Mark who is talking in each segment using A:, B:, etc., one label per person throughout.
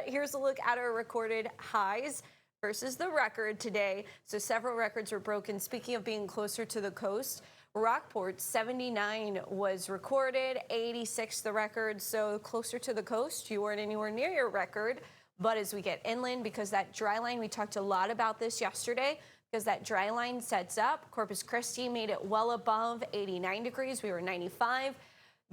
A: But here's a look at our recorded highs versus the record today. So several records were broken. Speaking of being closer to the coast, Rockport 79 was recorded, 86 the record. So closer to the coast, you weren't anywhere near your record. But as we get inland, because that dry line, we talked a lot about this yesterday, because that dry line sets up. Corpus Christi made it well above 89 degrees. We were 95.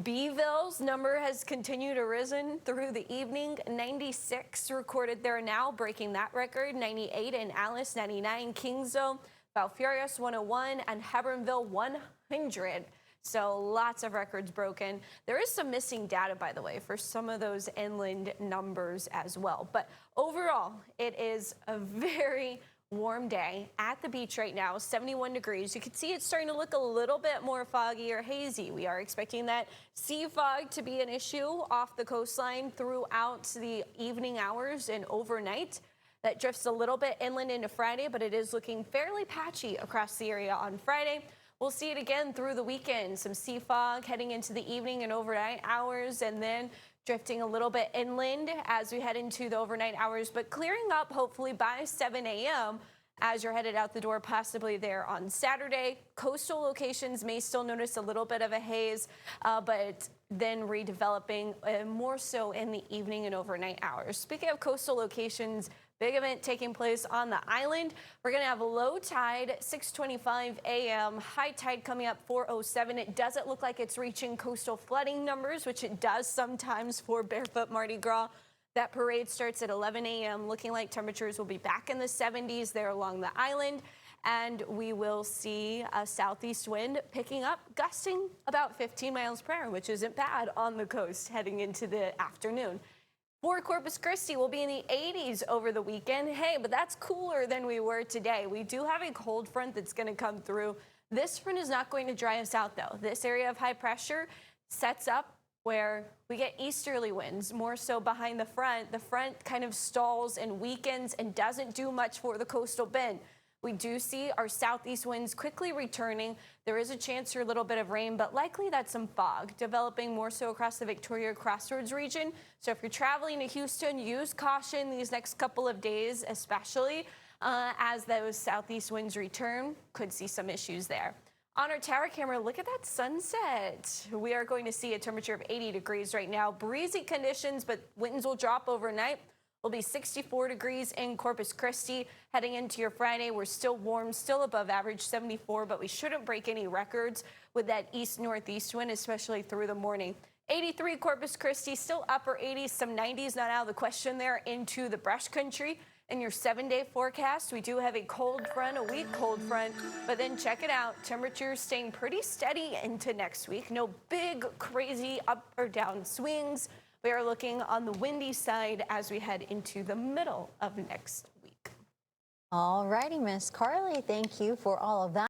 A: Beeville's number has continued to risen through the evening. 96 recorded there now, breaking that record. 98 in Alice, 99 Kingsville, Valfurious 101, and Hebronville 100. So lots of records broken. There is some missing data, by the way, for some of those inland numbers as well. But overall, it is a very warm day at the beach right now, 71 degrees. You can see it's starting to look a little bit more foggy or hazy. We are expecting that sea fog to be an issue off the coastline throughout the evening hours and overnight. That drifts a little bit inland into Friday, but it is looking fairly patchy across the area on Friday. We'll see it again through the weekend. Some sea fog heading into the evening and overnight hours, and then drifting a little bit inland as we head into the overnight hours, but clearing up hopefully by 7 a.m. as you're headed out the door, possibly there on Saturday. Coastal locations may still notice a little bit of a haze, but then redeveloping more so in the evening and overnight hours. Speaking of coastal locations, big event taking place on the island. We're going to have a low tide, 6:25 a.m., high tide coming up 4:07. It doesn't look like it's reaching coastal flooding numbers, which it does sometimes for Barefoot Mardi Gras. That parade starts at 11 a.m., looking like temperatures will be back in the 70s there along the island. And we will see a southeast wind picking up, gusting about 15 miles per hour, which isn't bad on the coast heading into the afternoon. For Corpus Christi, we'll be in the 80s over the weekend. Hey, but that's cooler than we were today. We do have a cold front that's going to come through. This front is not going to dry us out, though. This area of high pressure sets up where we get easterly winds, more so behind the front. The front kind of stalls and weakens and doesn't do much for the coastal bend. We do see our southeast winds quickly returning. There is a chance for a little bit of rain, but likely that's some fog developing more so across the Victoria Crossroads region. So if you're traveling to Houston, use caution these next couple of days, especially as those southeast winds return. Could see some issues there. On our tower camera, look at that sunset. We are going to see a temperature of 80 degrees right now. Breezy conditions, but winds will drop overnight. Will be 64 degrees in Corpus Christi. Heading into your Friday, we're still warm, still above average, 74, but we shouldn't break any records with that east-northeast wind, especially through the morning. 83 Corpus Christi, still upper 80s, some 90s, not out of the question there into the brush country. In your 7-day forecast, we do have a cold front, a weak cold front, but then check it out. Temperatures staying pretty steady into next week. No big, crazy up or down swings. We are looking on the windy side as we head into the middle of next week.
B: All righty, Miss Carly, thank you for all of that.